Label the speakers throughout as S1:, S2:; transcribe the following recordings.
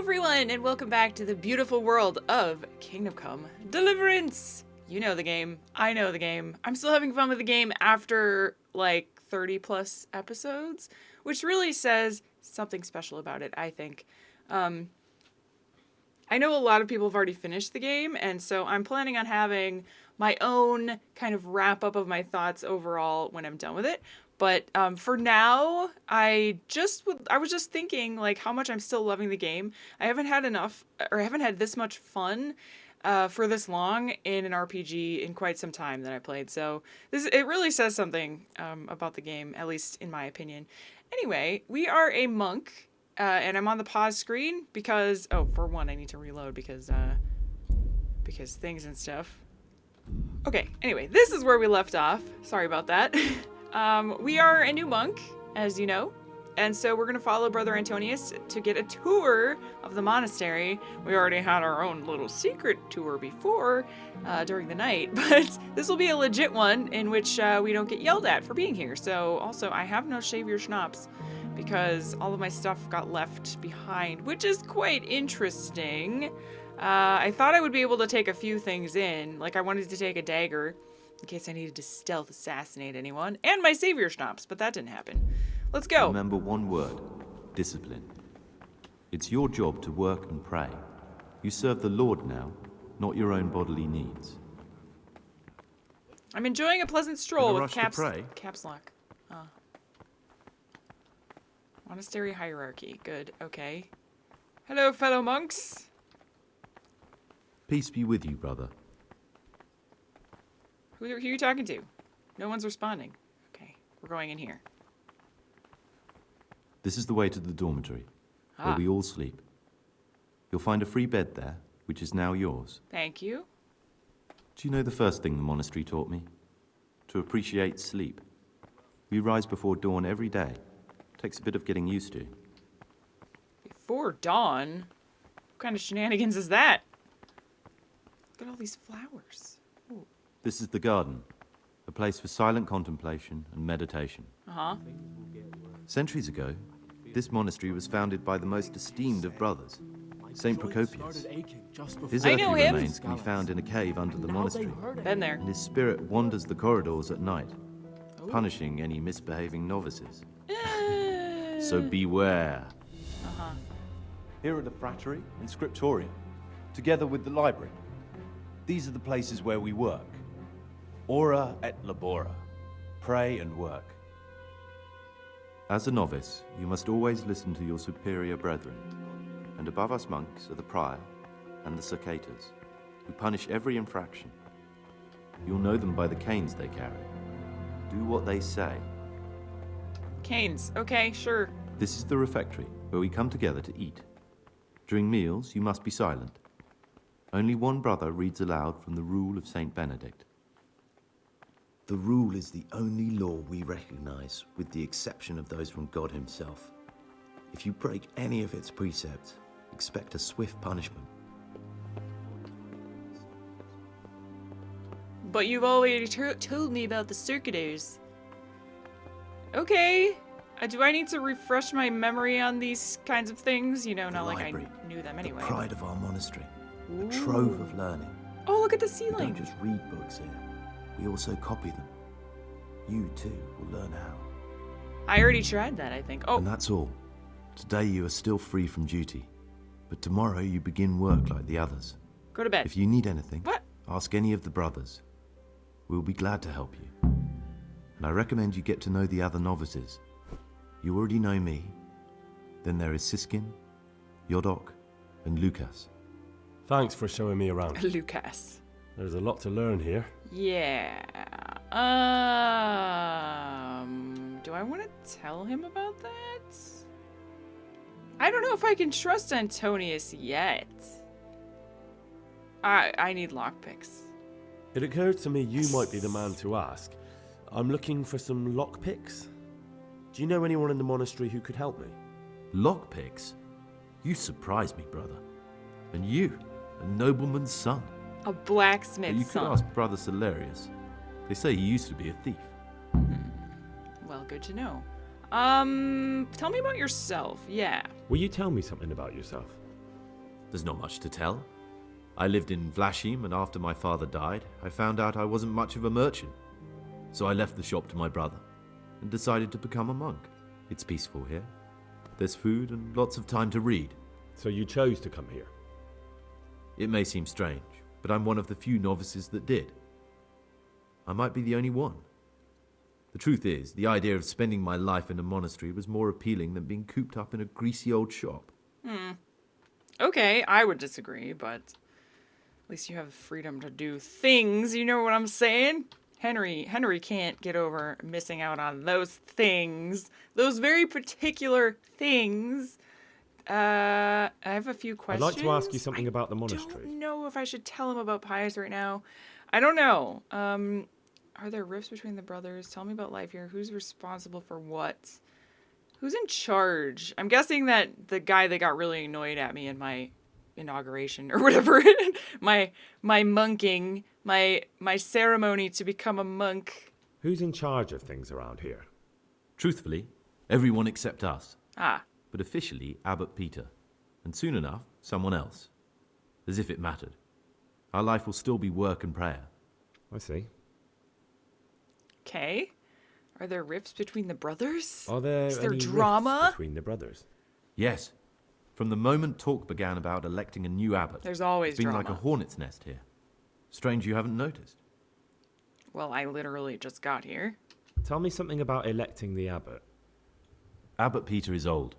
S1: everyone, and welcome back to the beautiful world of Kingdom Come Deliverance. You know the game. I know the game. I'm still having fun with the game after like 30 plus episodes, which really says something special about it, I think. I know a lot of people have already finished the game, and so I'm planning on having my own kind of wrap up of my thoughts overall when I'm done with it. But for now, I was just thinking like how much I'm still loving the game. I haven't had this much fun for this long in an RPG in quite some time that I played. So it really says something about the game, at least in my opinion. Anyway, we are a monk, and I'm on the pause screen because for one, I need to reload because things and stuff. Okay, anyway, this is where we left off. Sorry about that. We are a new monk, as you know, and so we're going to follow Brother Antonius to get a tour of the monastery. We already had our own little secret tour before, during the night, but this will be a legit one in which we don't get yelled at for being here. So also, I have no Shave Your Schnapps because all of my stuff got left behind, which is quite interesting. I thought I would be able to take a few things in, like I wanted to take a dagger, in case I needed to stealth assassinate anyone, and my savior schnapps, but that didn't happen. Let's go.
S2: Remember one word: discipline. It's your job to work and pray. You serve the Lord now, not your own bodily needs.
S1: I'm enjoying a pleasant stroll with caps lock. Monastery hierarchy. Good. Okay. Hello, fellow monks.
S2: Peace be with you, brother.
S1: Who are you talking to? No one's responding. Okay, we're going in here.
S2: This is the way to the dormitory, where we all sleep. You'll find a free bed there, which is now yours.
S1: Thank you.
S2: Do you know the first thing the monastery taught me? To appreciate sleep. We rise before dawn every day. Takes a bit of getting used to.
S1: Before dawn? What kind of shenanigans is that? Look at all these flowers. Ooh.
S2: This is the garden, a place for silent contemplation and meditation. Centuries ago, this monastery was founded by the most esteemed of brothers, Saint Procopius. His earthly remains can be found in a cave under the monastery.
S1: Been there.
S2: And his spirit wanders the corridors at night, punishing any misbehaving novices. So beware.
S3: Here are the frattery and scriptorium, together with the library. These are the places where we work. Ora et labora. Pray and work.
S2: As a novice, you must always listen to your superior brethren. And above us monks are the prior and the circators, who punish every infraction. You'll know them by the canes they carry. Do what they say.
S1: Canes. Okay, sure.
S2: This is the refectory, where we come together to eat. During meals, you must be silent. Only one brother reads aloud from the Rule of Saint Benedict.
S4: The Rule is the only law we recognize, with the exception of those from God himself. If you break any of its precepts, expect a swift punishment.
S1: But you've already told me about the circuitors. Okay. Do I need to refresh my memory on these kinds of things? You know, not like I knew them anyway.
S4: The pride of our monastery. A trove of learning.
S1: Oh, look at the
S4: We
S1: ceiling.
S4: don't just read books here. We also copy them. You, too, will learn how.
S1: I already tried that, I think. Oh,
S4: And that's all. Today you are still free from duty. But tomorrow you begin work like the others.
S1: go to bed.
S4: If you need anything,
S1: What?
S4: ask any of the brothers. We'll be glad to help you. And I recommend you get to know the other novices. You already know me. Then there is Siskin, Yodok, and Lucas.
S5: Thanks for showing me around.
S1: Lucas.
S5: There's a lot to learn here.
S1: Yeah. Do I want to tell him about that? I don't know if I can trust Antonius yet. I need lockpicks.
S5: It occurred to me you might be the man to ask. I'm looking for some lockpicks. Do you know anyone in the monastery who could help me?
S4: Lockpicks? You surprise me, brother. And you, a nobleman's son.
S1: A blacksmith's
S2: You could
S1: son.
S2: ask Brother Celerius. They say he used to be a thief.
S1: Well, good to know. Tell me about yourself. Yeah.
S6: Will you tell me something about yourself?
S2: There's not much to tell. I lived in Vlashim, and after my father died, I found out I wasn't much of a merchant. So I left the shop to my brother and decided to become a monk. It's peaceful here. There's food and lots of time to read.
S5: So you chose to come here?
S2: It may seem strange, but I'm one of the few novices that did. I might be the only one. The truth is, the idea of spending my life in a monastery was more appealing than being cooped up in a greasy old shop.
S1: Okay, I would disagree, but at least you have freedom to do things, you know what I'm saying? Henry can't get over missing out on those things. Those very particular things. I have a few questions.
S5: I'd like to ask you something about the monastery.
S1: I don't know if I should tell him about Pious right now. I don't know. Are there rifts between the brothers? Tell me about life here. Who's responsible for what? Who's in charge? I'm guessing that the guy that got really annoyed at me in my inauguration or whatever, my monking, my ceremony to become a monk.
S5: Who's in charge of things around here?
S2: Truthfully, everyone except us.
S1: Ah,
S2: But officially, Abbot Peter. And soon enough, someone else. As if it mattered. Our life will still be work and prayer.
S5: I see.
S1: okay. Are there rifts between the brothers?
S5: Are there
S1: Is there
S5: any
S1: drama?
S5: rifts between the brothers?
S2: Yes. From the moment talk began about electing a new abbot,
S1: There's always
S2: it's been
S1: drama.
S2: like a hornet's nest here. Strange you haven't noticed.
S1: Well, I literally just got here.
S5: Tell me something about electing the abbot.
S2: Abbot Peter is old.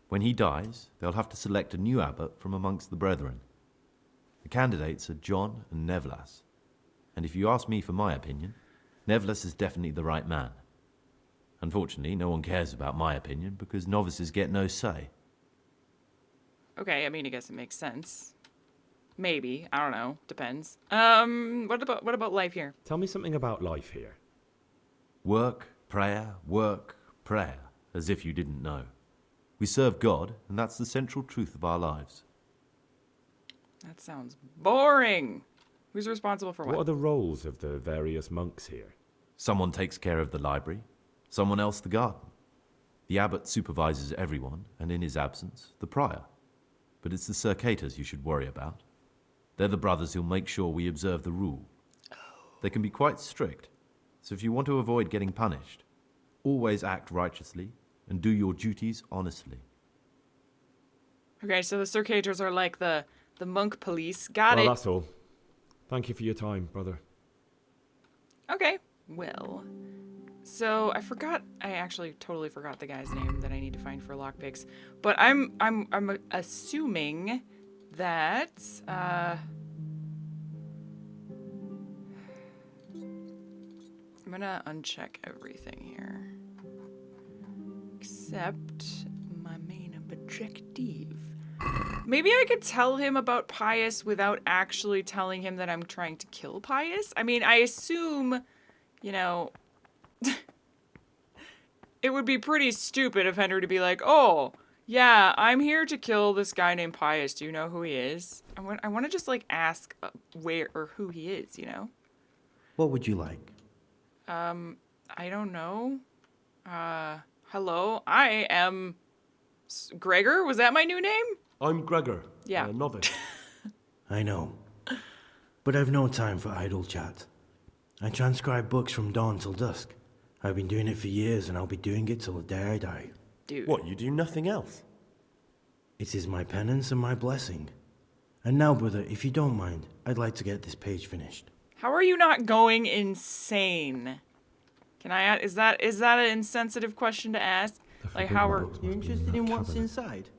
S2: When he dies, they'll have to select a new abbot from amongst the brethren. The candidates are John and Nevlas. And if you ask me for my opinion, Nevlas is definitely the right man. Unfortunately, no one cares about my opinion because novices get no say.
S1: Okay, I mean, I guess it makes sense. Maybe. I don't know. Depends. What about life here?
S5: Tell me something about life here.
S2: Work, prayer, as if you didn't know. We serve God, and that's the central truth of our lives.
S1: That sounds boring. Who's responsible for
S5: What are
S1: what?
S5: the roles of the various monks here?
S2: Someone takes care of the library, someone else the garden. The abbot supervises everyone, and in his absence, the prior. But it's the circators you should worry about. They're the brothers who'll make sure we observe the rule. They can be quite strict, so if you want to avoid getting punished, always act righteously and do your duties honestly.
S1: Okay, so the circators are like the monk police. Got
S5: Well,
S1: it.
S5: that's all. Thank you for your time, brother.
S1: Okay. Well, so I actually totally forgot the guy's name that I need to find for lockpicks. But I'm assuming that I'm gonna uncheck everything here. Except my main objective. Maybe I could tell him about Pious without actually telling him that I'm trying to kill Pious. I mean, I assume, you know, it would be pretty stupid of Henry to be like, oh, yeah, I'm here to kill this guy named Pious. Do you know who he is? I want to just, like, ask where or who he is, you know?
S6: What would you like?
S1: I don't know. Hello, I am Gregor. Was that my new name?
S5: I'm Gregor.
S1: Yeah.
S5: Novice.
S6: I know. But I've no time for idle chat. I transcribe books from dawn till dusk. I've been doing it for years and I'll be doing it till the day I die.
S1: Dude.
S5: What, you do nothing else?
S6: It is my penance and my blessing. And now, brother, if you don't mind, I'd like to get this page finished.
S1: How are you not going insane? Can I ask, is that an insensitive question to ask? Like how are
S6: You're interested in what's inside?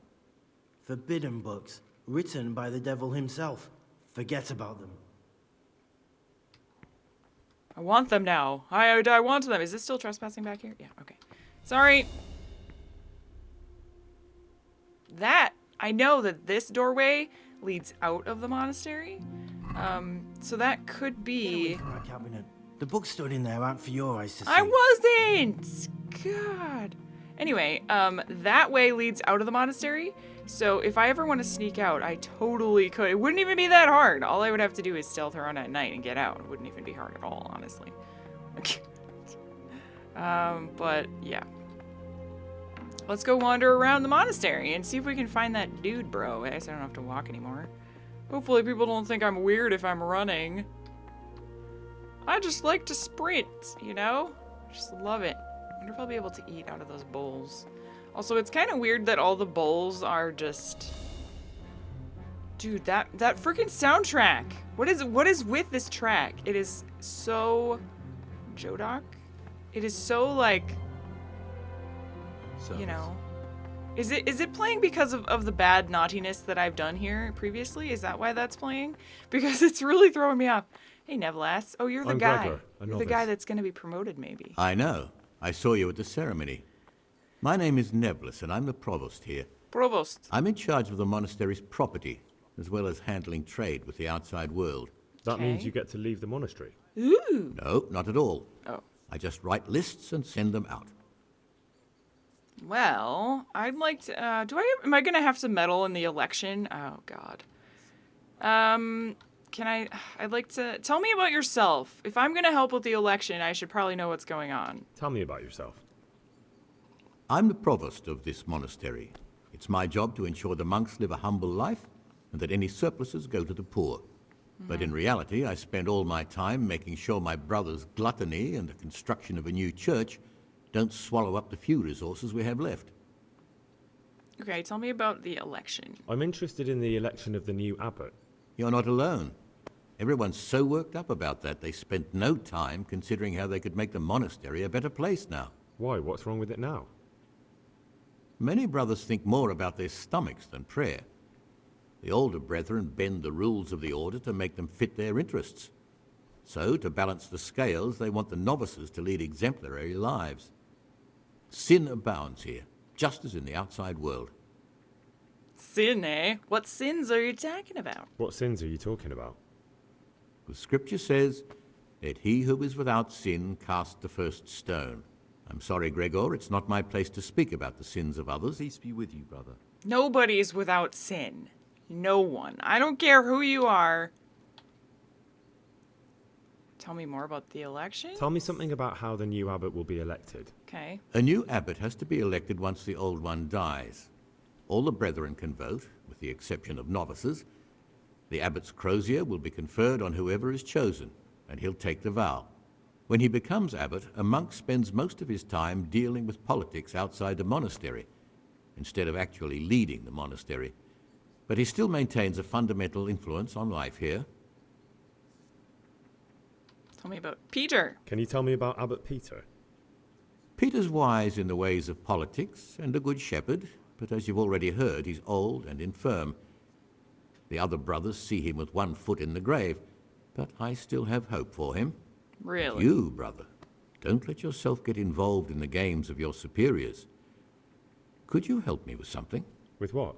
S6: Forbidden books, written by the devil himself. Forget about them.
S1: I want them now. I want them. Is this still trespassing back here? Yeah, okay. Sorry. I know that this doorway leads out of the monastery. So that could
S6: Get away
S1: be...
S6: from my cabinet. The books stood in there aren't for your eyes to see.
S1: I wasn't! God. Anyway, that way leads out of the monastery. So if I ever want to sneak out, I totally could. It wouldn't even be that hard. All I would have to do is stealth around at night and get out. It wouldn't even be hard at all, honestly. But yeah. Let's go wander around the monastery and see if we can find that dude, bro. I guess I don't have to walk anymore. Hopefully people don't think I'm weird if I'm running. I just like to sprint, you know? Just love it. I wonder if I'll be able to eat out of those bowls. Also, it's kind of weird that all the bowls are just... Dude, that freaking soundtrack. What is with this track? It is so Jodoc. It is so like, you know. Is it playing because of the bad naughtiness that I've done here previously? Is that why that's playing? Because it's really throwing me off. Hey, Neville asks. Oh, you're the guy.
S5: Gregor,
S1: you're the guy that's going to be promoted, maybe.
S7: I know. I saw you at the ceremony. My name is Neville, and I'm the provost here.
S1: Provost.
S7: I'm in charge of the monastery's property, as well as handling trade with the outside world.
S5: That means
S1: Okay.
S5: you get to leave the monastery.
S1: Ooh.
S7: No, not at all.
S1: Oh.
S7: I just write lists and send them out.
S1: Well, I'd like to. Am I gonna have to meddle in the election? Oh God. Can I? I'd like to. Tell me about yourself. If I'm gonna help with the election, I should probably know what's going on.
S5: Tell me about yourself.
S7: I'm the provost of this monastery. It's my job to ensure the monks live a humble life and that any surpluses go to the poor. But in reality, I spend all my time making sure my brother's gluttony and the construction of a new church don't swallow up the few resources we have left.
S1: Okay, tell me about the election.
S5: I'm interested in the election of the new abbot.
S7: You're not alone. Everyone's so worked up about that they spent no time considering how they could make the monastery a better place now.
S5: Why? What's wrong with it now?
S7: Many brothers think more about their stomachs than prayer. The older brethren bend the rules of the order to make them fit their interests. So, to balance the scales, they want the novices to lead exemplary lives. Sin abounds here, just as in the outside world.
S1: Sin, eh? What sins are you talking about?
S5: What sins are you talking about?
S7: The scripture says, "Let he who is without sin cast the first stone." I'm sorry, Gregor, it's not my place to speak about the sins of others.
S2: Peace be with you, brother.
S1: Nobody's without sin. No one. I don't care who you are. Tell me more about the election?
S5: Tell me something about how the new abbot will be elected.
S1: Okay.
S7: A new abbot has to be elected once the old one dies. All the brethren can vote, with the exception of novices. The abbot's crozier will be conferred on whoever is chosen, and he'll take the vow. When he becomes abbot, a monk spends most of his time dealing with politics outside the monastery, instead of actually leading the monastery. But he still maintains a fundamental influence on life here.
S1: Tell me about Peter.
S5: Can you tell me about Abbot Peter?
S7: Peter's wise in the ways of politics and a good shepherd, but as you've already heard, he's old and infirm. The other brothers see him with one foot in the grave, but I still have hope for him.
S1: Really?
S7: You, brother, don't let yourself get involved in the games of your superiors. Could you help me with something?
S5: With what?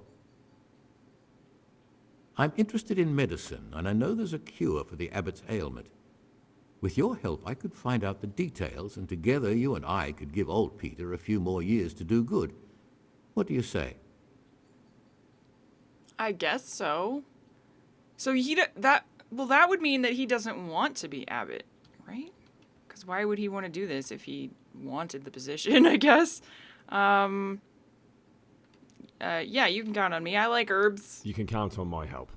S7: I'm interested in medicine, and I know there's a cure for the abbot's ailment. With your help, I could find out the details, and together you and I could give old Peter a few more years to do good. What do you say?
S1: I guess so. So that would mean that he doesn't want to be abbot, right? Because why would he want to do this if he wanted the position, I guess? Yeah, you can count on me. I like herbs.
S5: You can count on my help.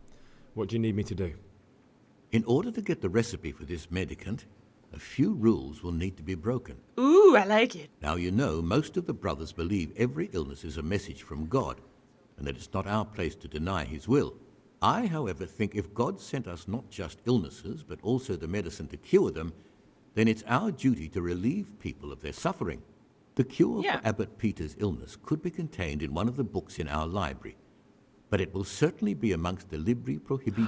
S5: What do you need me to do?
S7: In order to get the recipe for this medicament, a few rules will need to be broken.
S1: Ooh, I like it.
S7: Now, you know, most of the brothers believe every illness is a message from God, and that it's not our place to deny his will. I, however, think if God sent us not just illnesses, but also the medicine to cure them, then it's our duty to relieve people of their suffering. The cure
S1: Yeah.
S7: for Abbot Peter's illness could be contained in one of the books in our library, but it will certainly be amongst the libri prohibiti,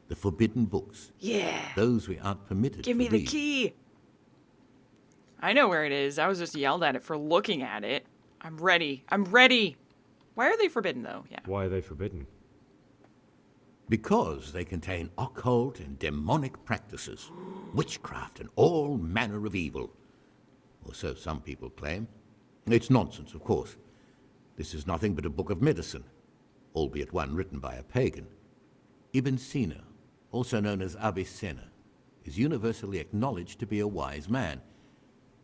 S7: the forbidden books.
S1: Yeah.
S7: Those we aren't permitted
S1: Give
S7: to
S1: me the
S7: read.
S1: key. I know where it is. I was just yelled at it for looking at it. I'm ready. I'm ready. Why are they forbidden, though? Yeah.
S5: Why are they forbidden?
S7: Because they contain occult and demonic practices, witchcraft and all manner of evil. Or so some people claim. It's nonsense, of course. This is nothing but a book of medicine, albeit one written by a pagan. Ibn Sina, also known as Avicenna, is universally acknowledged to be a wise man.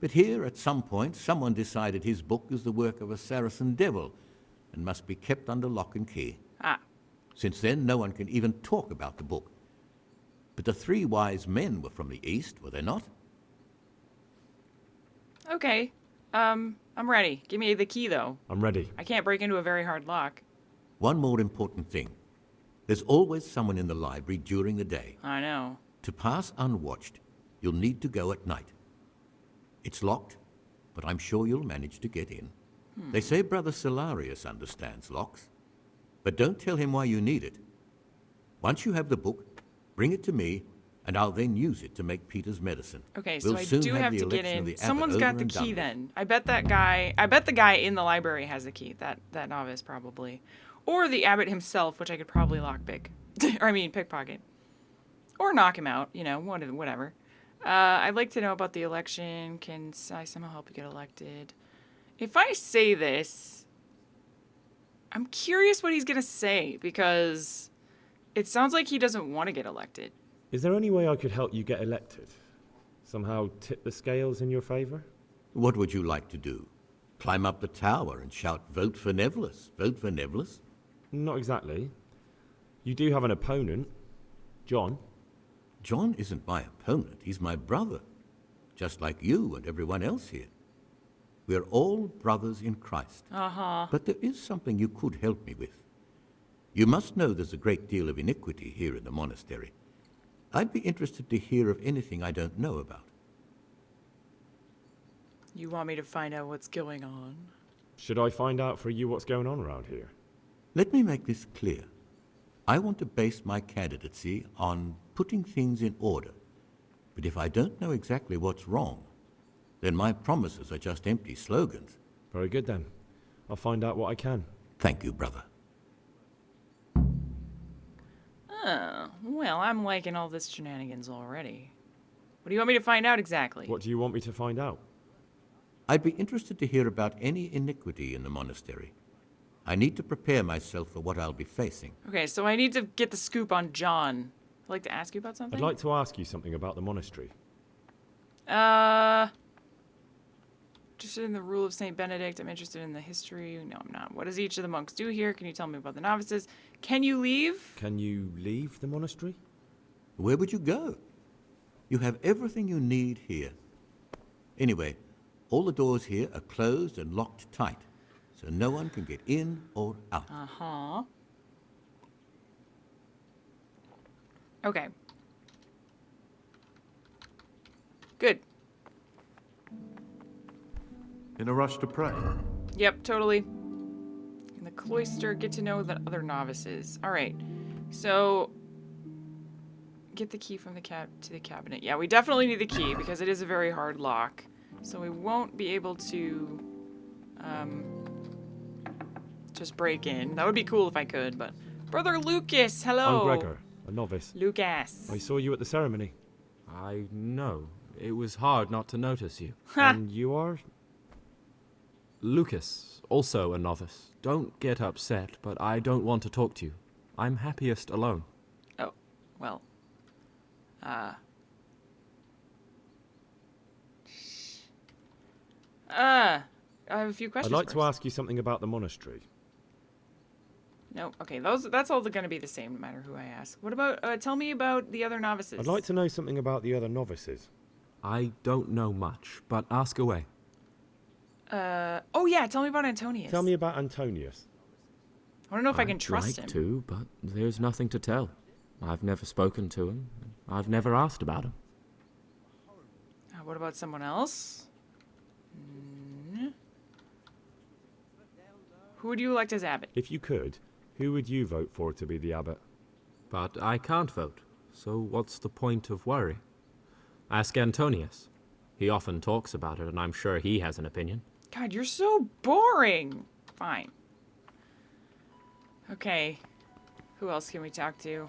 S7: But here, at some point, someone decided his book is the work of a Saracen devil and must be kept under lock and key.
S1: Ah.
S7: Since then, no one can even talk about the book. But the 3 wise men were from the East, were they not?
S1: Okay. I'm ready. Give me the key, though.
S5: I'm ready.
S1: I can't break into a very hard lock.
S7: One more important thing. There's always someone in the library during the day.
S1: I know.
S7: To pass unwatched, you'll need to go at night. It's locked, but I'm sure you'll manage to get in. They say Brother Solarius understands locks. But don't tell him why you need it. Once you have the book, bring it to me, and I'll then use it to make Peter's medicine.
S1: Okay,
S7: We'll
S1: so I
S7: soon
S1: do have
S7: the
S1: to get
S7: election of
S1: in.
S7: the Abbot
S1: Someone's
S7: over
S1: got the
S7: and done
S1: key
S7: with.
S1: then. I bet the guy in the library has the key. That novice probably. Or the Abbot himself, which I could probably lockpick. Or I mean pickpocket. Or knock him out, you know, whatever. I'd like to know about the election. Can I somehow help you get elected? If I say this, I'm curious what he's going to say, because it sounds like he doesn't want to get elected.
S5: Is there any way I could help you get elected? Somehow tip the scales in your favour?
S7: What would you like to do? Climb up the tower and shout, "Vote for Nevillus, vote for Nevillus"?
S5: Not exactly. You do have an opponent, John.
S7: John isn't my opponent, he's my brother. Just like you and everyone else here. We're all brothers in Christ.
S1: Uh-huh.
S7: But there is something you could help me with. You must know there's a great deal of iniquity here in the monastery. I'd be interested to hear of anything I don't know about.
S1: You want me to find out what's going on?
S5: Should I find out for you what's going on around here?
S7: Let me make this clear. I want to base my candidacy on putting things in order. But if I don't know exactly what's wrong, then my promises are just empty slogans.
S5: Very good then. I'll find out what I can.
S7: Thank you, brother.
S1: Oh, well, I'm liking all this shenanigans already. What do you want me to find out exactly?
S5: What do you want me to find out?
S7: I'd be interested to hear about any iniquity in the monastery. I need to prepare myself for what I'll be facing.
S1: Okay, so I need to get the scoop on John. I'd like to ask you about something?
S5: I'd like to ask you something about the monastery.
S1: Interested in the rule of St. Benedict. I'm interested in the history. No, I'm not. What does each of the monks do here? Can you tell me about the novices? Can you leave?
S5: Can you leave the monastery?
S7: Where would you go? You have everything you need here. Anyway, all the doors here are closed and locked tight, so no one can get in or out.
S1: Uh-huh. Okay. Good.
S3: In a rush to pray.
S1: Yep, totally. In the cloister, get to know the other novices. All right. So, get the key from the to the cabinet. Yeah, we definitely need the key because it is a very hard lock. So we won't be able to just break in. That would be cool if I could, but Brother Lucas, hello.
S5: I'm Gregor, a novice.
S1: Lucas.
S5: I saw you at the ceremony.
S8: I know. It was hard not to notice you.
S5: And you are?
S8: Lucas, also a novice. Don't get upset, but I don't want to talk to you. I'm happiest alone.
S1: Oh, well. I have a few
S5: I'd
S1: questions.
S5: like
S1: first.
S5: to ask you something about the monastery.
S1: No, okay, that's all going to be the same no matter who I ask. What about, tell me about the other novices.
S5: I'd like to know something about the other novices.
S8: I don't know much, but ask away.
S1: Oh yeah, tell me about Antonius.
S5: Tell me about Antonius.
S1: I don't know if I can trust
S8: I'd like
S1: him.
S8: to, but there's nothing to tell. I've never spoken to him. I've never asked about him.
S1: What about someone else? Who would you elect as abbot?
S5: If you could, who would you vote for to be the abbot?
S8: But I can't vote, so what's the point of worry? Ask Antonius. He often talks about it, and I'm sure he has an opinion.
S1: God, you're so boring. Fine. Okay. Who else can we talk to?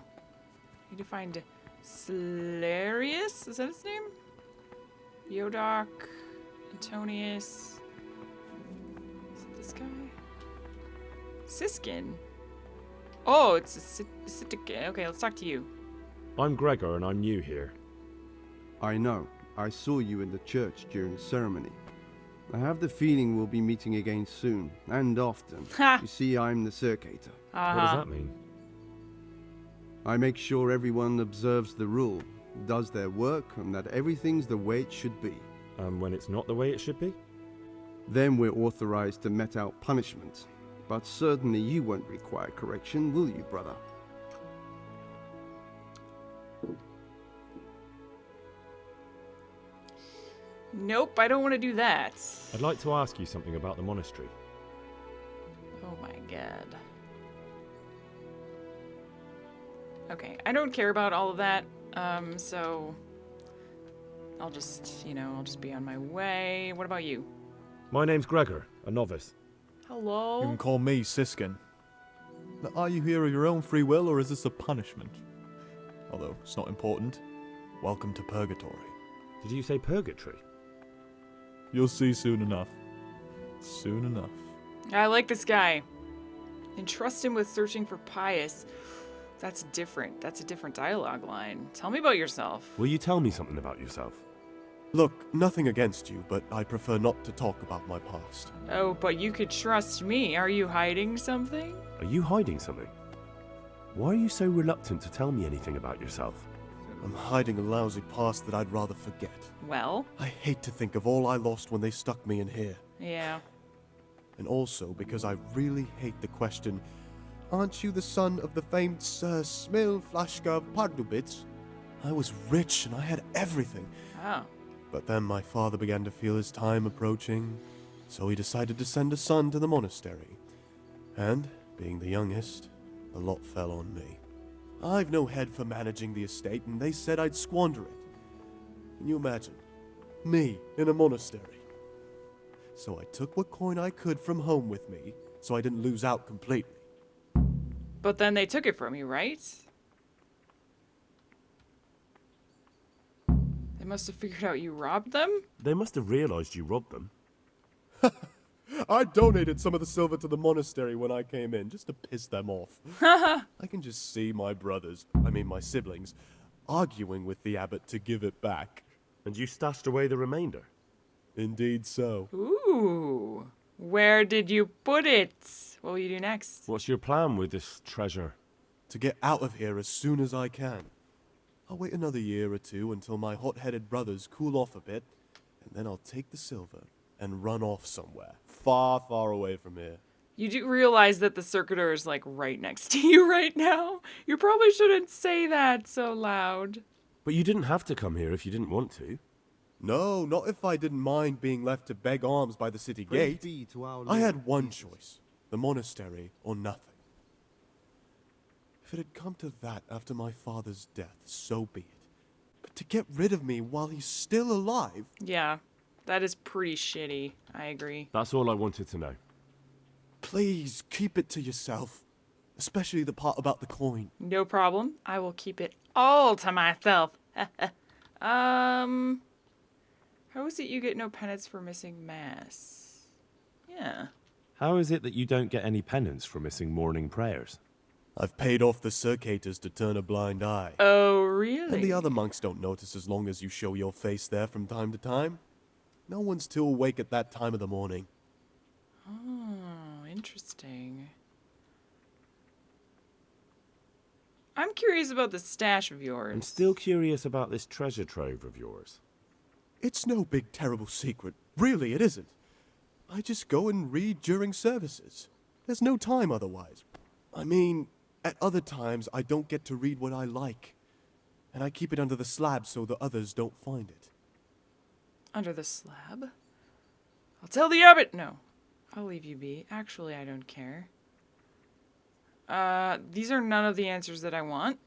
S1: Need to find Salarius? Is that his name? Yodoc. Antonius. Is it this guy? Siskin. Oh, it's a Siskin. Okay, let's talk to you.
S5: I'm Gregor and I'm new here.
S3: I know.
S9: I saw you in the church during ceremony. I have the feeling we'll be meeting again soon, and often.
S1: Ha!
S9: You see, I'm the circator.
S8: What does that mean?
S9: I make sure everyone observes the rule, does their work, and that everything's the way it should be.
S5: When it's not the way it should be?
S9: Then we're authorized to mete out punishment. But certainly you won't require correction, will you, brother?
S1: Nope, I don't want to do that.
S5: I'd like to ask you something about the monastery.
S1: Oh my god. Okay, I don't care about all of that, so I'll just, I'll just be on my way. What about you?
S5: My name's Gregor, a novice.
S1: Hello?
S10: You can call me Siskin. Now, are you here of your own free will, or is this a punishment? Although, it's not important. Welcome to Purgatory.
S5: Did you say purgatory?
S10: You'll see soon enough. Soon enough.
S1: I like this guy. Entrust him with searching for Pious. That's different. That's a different dialogue line. Tell me about yourself.
S5: Will you tell me something about yourself?
S3: Look, nothing against you, but I prefer not to talk about my past.
S1: Oh, but you could trust me. Are you hiding something?
S5: Are you hiding something? Why are you so reluctant to tell me anything about yourself?
S3: I'm hiding a lousy past that I'd rather forget.
S1: Well?
S3: I hate to think of all I lost when they stuck me in here.
S1: Yeah.
S3: And also because I really hate the question, aren't you the son of the famed Sir Smil Flashka of Pardubitz? I was rich and I had everything.
S1: Oh.
S3: But then my father began to feel his time approaching, so he decided to send a son to the monastery. And, being the youngest, the lot fell on me. I've no head for managing the estate, and they said I'd squander it. Can you imagine? Me, in a monastery. So I took what coin I could from home with me, so I didn't lose out completely.
S1: But then they took it from you, right? They must have figured out you robbed them?
S5: They must have realized you robbed them.
S3: I donated some of the silver to the monastery when I came in, just to piss them off. I can just see my my siblings, arguing with the abbot to give it back.
S5: And you stashed away the remainder?
S3: Indeed so.
S1: Ooh. Where did you put it? What will you do next?
S5: What's your plan with this treasure?
S3: To get out of here as soon as I can. I'll wait another year or two until my hot-headed brothers cool off a bit, and then I'll take the silver and run off somewhere, far, far away from here.
S1: You do realize that the circuiter is like right next to you right now? You probably shouldn't say that so loud.
S5: But you didn't have to come here if you didn't want to.
S3: No, not if I didn't mind being left to beg alms by the city gate. I had one choice, the monastery or nothing. If it had come to that after my father's death, so be it. But to get rid of me while he's still alive...
S1: Yeah, that is pretty shitty. I agree.
S5: That's all I wanted to know.
S3: Please, keep it to yourself. Especially the part about the coin.
S1: No problem. I will keep it all to myself. How is it you get no penance for missing mass? Yeah.
S5: How is it that you don't get any penance for missing morning prayers?
S3: I've paid off the circators to turn a blind eye.
S1: Oh, really?
S3: And the other monks don't notice as long as you show your face there from time to time. No one's too awake at that time of the morning.
S1: Oh, interesting. I'm curious about the stash of yours.
S5: I'm still curious about this treasure trove of yours.
S3: It's no big terrible secret. Really, it isn't. I just go and read during services. There's no time otherwise. I mean, at other times I don't get to read what I like. And I keep it under the slab so the others don't find it.
S1: Under the slab? I'll tell the abbot. No, I'll leave you be. Actually, I don't care. These are none of the answers that I want.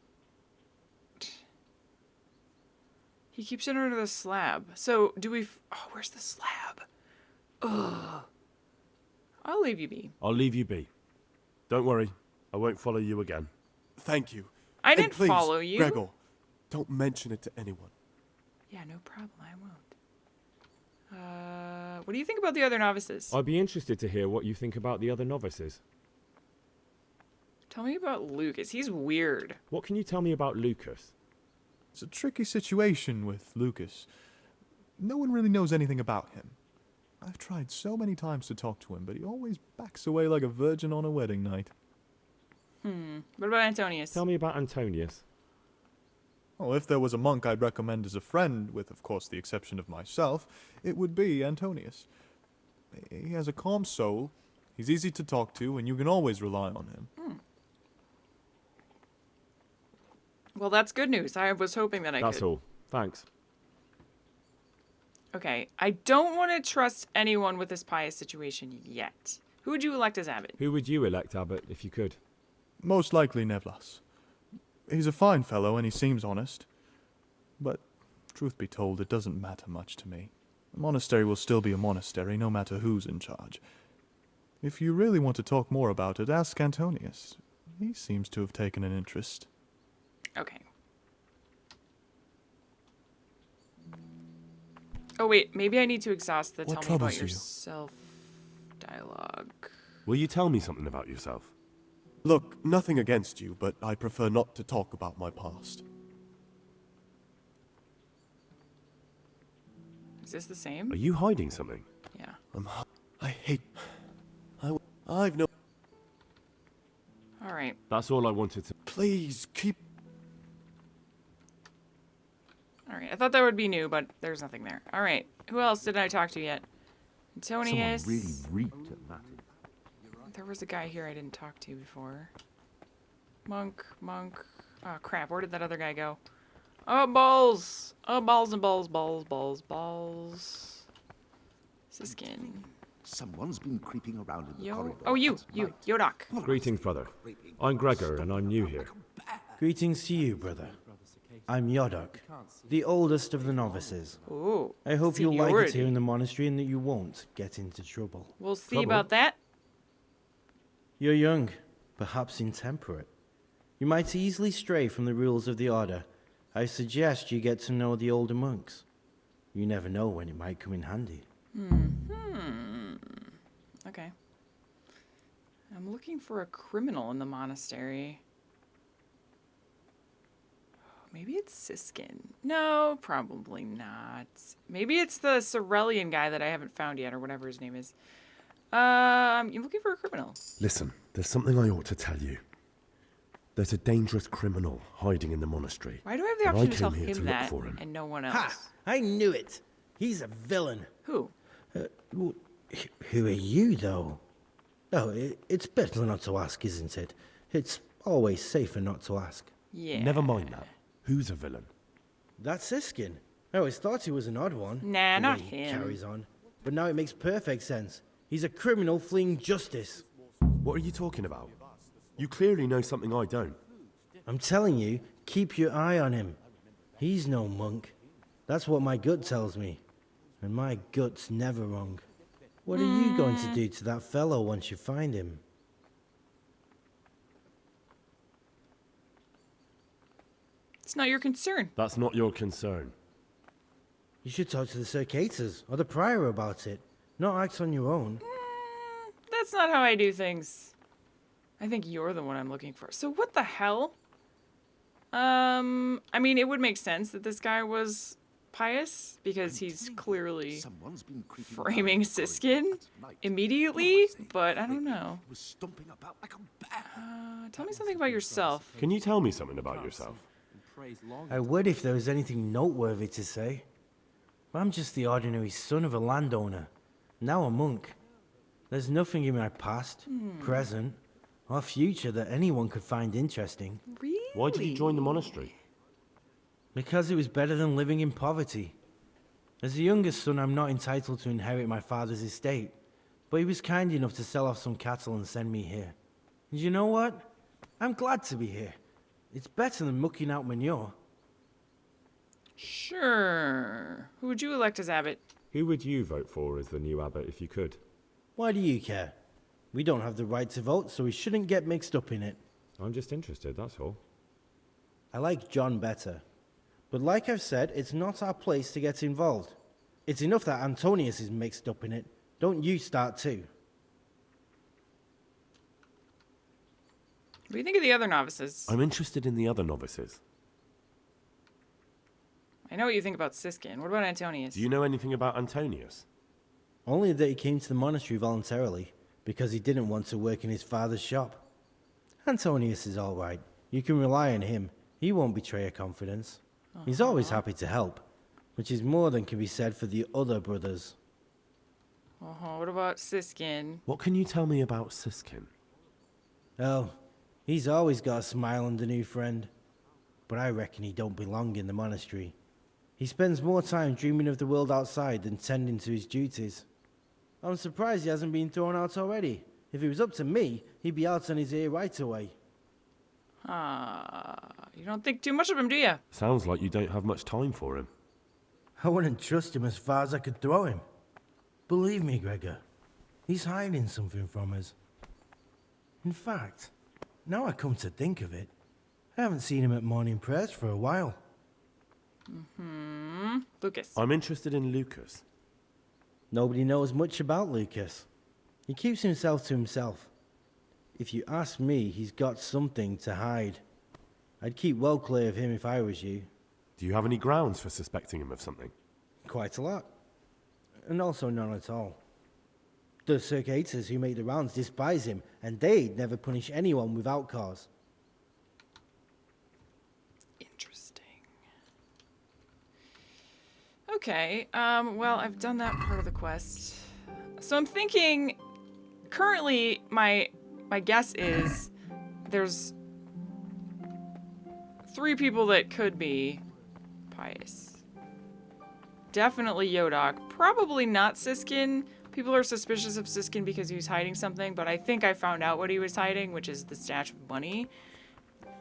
S1: He keeps it under the slab. So, do we... Oh, where's the slab? Ugh. I'll leave you be.
S5: I'll leave you be. Don't worry. I won't follow you again.
S3: Thank you.
S1: I didn't
S3: please,
S1: follow you.
S3: Gregor, don't mention it to anyone.
S1: Yeah, no problem. I won't. What do you think about the other novices?
S5: I'd be interested to hear what you think about the other novices.
S1: Tell me about Lucas. He's weird.
S5: What can you tell me about Lucas?
S10: It's a tricky situation with Lucas. No one really knows anything about him. I've tried so many times to talk to him, but he always backs away like a virgin on a wedding night.
S1: What about Antonius?
S5: Tell me about Antonius.
S10: Well, if there was a monk I'd recommend as a friend, with of course the exception of myself, it would be Antonius. He has a calm soul, he's easy to talk to, and you can always rely on him.
S1: Well, that's good news. I was hoping that I could.
S5: That's all. Thanks.
S1: Okay, I don't want to trust anyone with this Pious situation yet. Who would you elect as Abbot?
S5: Who would you elect, Abbot, if you could?
S10: Most likely Neville. He's a fine fellow and he seems honest. But, truth be told, it doesn't matter much to me. The monastery will still be a monastery, no matter who's in charge. If you really want to talk more about it, ask Antonius. He seems to have taken an interest.
S1: Okay. Oh wait, maybe I need to exhaust the
S5: What
S1: tell me about
S5: troubles you?
S1: yourself dialogue.
S5: Will you tell me something about yourself?
S3: Look, nothing against you, but I prefer not to talk about my past.
S1: Is this the same?
S5: Are you hiding something?
S1: Yeah.
S3: I hate... I've no...
S1: All right.
S5: That's all I wanted to...
S3: Please, keep...
S1: All right. I thought that would be new, but there's nothing there. All right. Who else did I talk to yet? Antonius.
S2: Someone really reeked at Matty.
S1: There was a guy here I didn't talk to before. Monk. Oh, crap. Where did that other guy go? Oh, balls. Oh, balls and balls. Siskin.
S11: Someone's been creeping around in the corridor.
S1: Oh, you. Yodak.
S5: Greetings, brother. I'm Gregor, and I'm new here.
S6: Greetings to you, brother. I'm Yodok, the oldest of the novices.
S1: Ooh.
S6: I hope you'll like it
S1: seniority.
S6: here in the monastery and that you won't get into trouble.
S1: We'll see
S5: Trouble?
S1: about that.
S6: You're young, perhaps intemperate. You might easily stray from the rules of the order. I suggest you get to know the older monks. You never know when it might come in handy.
S1: Okay. I'm looking for a criminal in the monastery. Maybe it's Siskin. No, probably not. Maybe it's the Cerulean guy that I haven't found yet, or whatever his name is. You're looking for a criminal.
S12: Listen, there's something I ought to tell you. There's a dangerous criminal hiding in the monastery.
S1: Why do I have the
S12: and
S1: option
S12: I
S1: to tell
S12: came here
S1: him
S12: to look
S1: that
S12: for him.
S1: and no one else?
S6: Ha! I knew it! He's a villain.
S1: Who?
S6: Who are you, though? Oh, it's better not to ask, isn't it? It's always safer not to ask.
S1: Yeah.
S12: Never mind that. Who's a villain?
S6: That's Siskin. I always thought he was an odd one.
S1: Nah,
S6: the
S1: not
S6: way he
S1: him.
S6: carries on. But now it makes perfect sense. He's a criminal fleeing justice.
S12: What are you talking about? You clearly know something I don't.
S6: I'm telling you, keep your eye on him. He's no monk. That's what my gut tells me. And my gut's never wrong. What are you going to do to that fellow once you find him?
S1: It's not your concern.
S12: That's not your concern.
S6: You should talk to the Circators or the Prior about it. Not act on your own.
S1: That's not how I do things. I think you're the one I'm looking for. So what the hell? I mean, it would make sense that this guy was Pious, because he's clearly framing Siskin immediately, but I don't know. Tell me something about yourself.
S5: Can you tell me something about yourself?
S6: I would if there was anything noteworthy to say. I'm just the ordinary son of a landowner, now a monk. There's nothing in my past, present, or future that anyone could find interesting.
S1: Really?
S5: Why did you join the monastery?
S6: Because it was better than living in poverty. As the youngest son, I'm not entitled to inherit my father's estate, but he was kind enough to sell off some cattle and send me here. And you know what? I'm glad to be here. It's better than mucking out manure.
S1: Sure. Who would you elect as abbot?
S5: Who would you vote for as the new abbot if you could?
S6: Why do you care? We don't have the right to vote, so we shouldn't get mixed up in it.
S5: I'm just interested, that's all.
S6: I like John better. But like I've said, it's not our place to get involved. It's enough that Antonius is mixed up in it. Don't you start too.
S1: What do you think of the other novices?
S12: I'm interested in the other novices.
S1: I know what you think about Siskin. What about Antonius?
S5: Do you know anything about Antonius?
S6: Only that he came to the monastery voluntarily, because he didn't want to work in his father's shop. Antonius is all right. You can rely on him. He won't betray your confidence. He's always happy to help, which is more than can be said for the other brothers.
S1: What about Siskin?
S12: What can you tell me about Siskin?
S6: Oh, he's always got a smile on the new friend. But I reckon he don't belong in the monastery. He spends more time dreaming of the world outside than tending to his duties. I'm surprised he hasn't been thrown out already. If it was up to me, he'd be out on his ear right away.
S1: You don't think too much of him, do you?
S12: Sounds like you don't have much time for him.
S6: I wouldn't trust him as far as I could throw him. Believe me, Gregor, he's hiding something from us. In fact, now I come to think of it, I haven't seen him at morning prayers for a while.
S1: Lucas.
S12: I'm interested in Lucas.
S6: Nobody knows much about Lucas. He keeps himself to himself. If you ask me, he's got something to hide. I'd keep well clear of him if I was you.
S12: Do you have any grounds for suspecting him of something?
S6: Quite a lot. And also none at all. The circuitous who make the rounds despise him, and they'd never punish anyone without cause.
S1: Interesting. Okay, well, I've done that part of the quest. So I'm thinking, currently, my guess is there's 3 people that could be Pious. Definitely Yodok. Probably not Siskin. People are suspicious of Siskin because he was hiding something, but I think I found out what he was hiding, which is the stash of money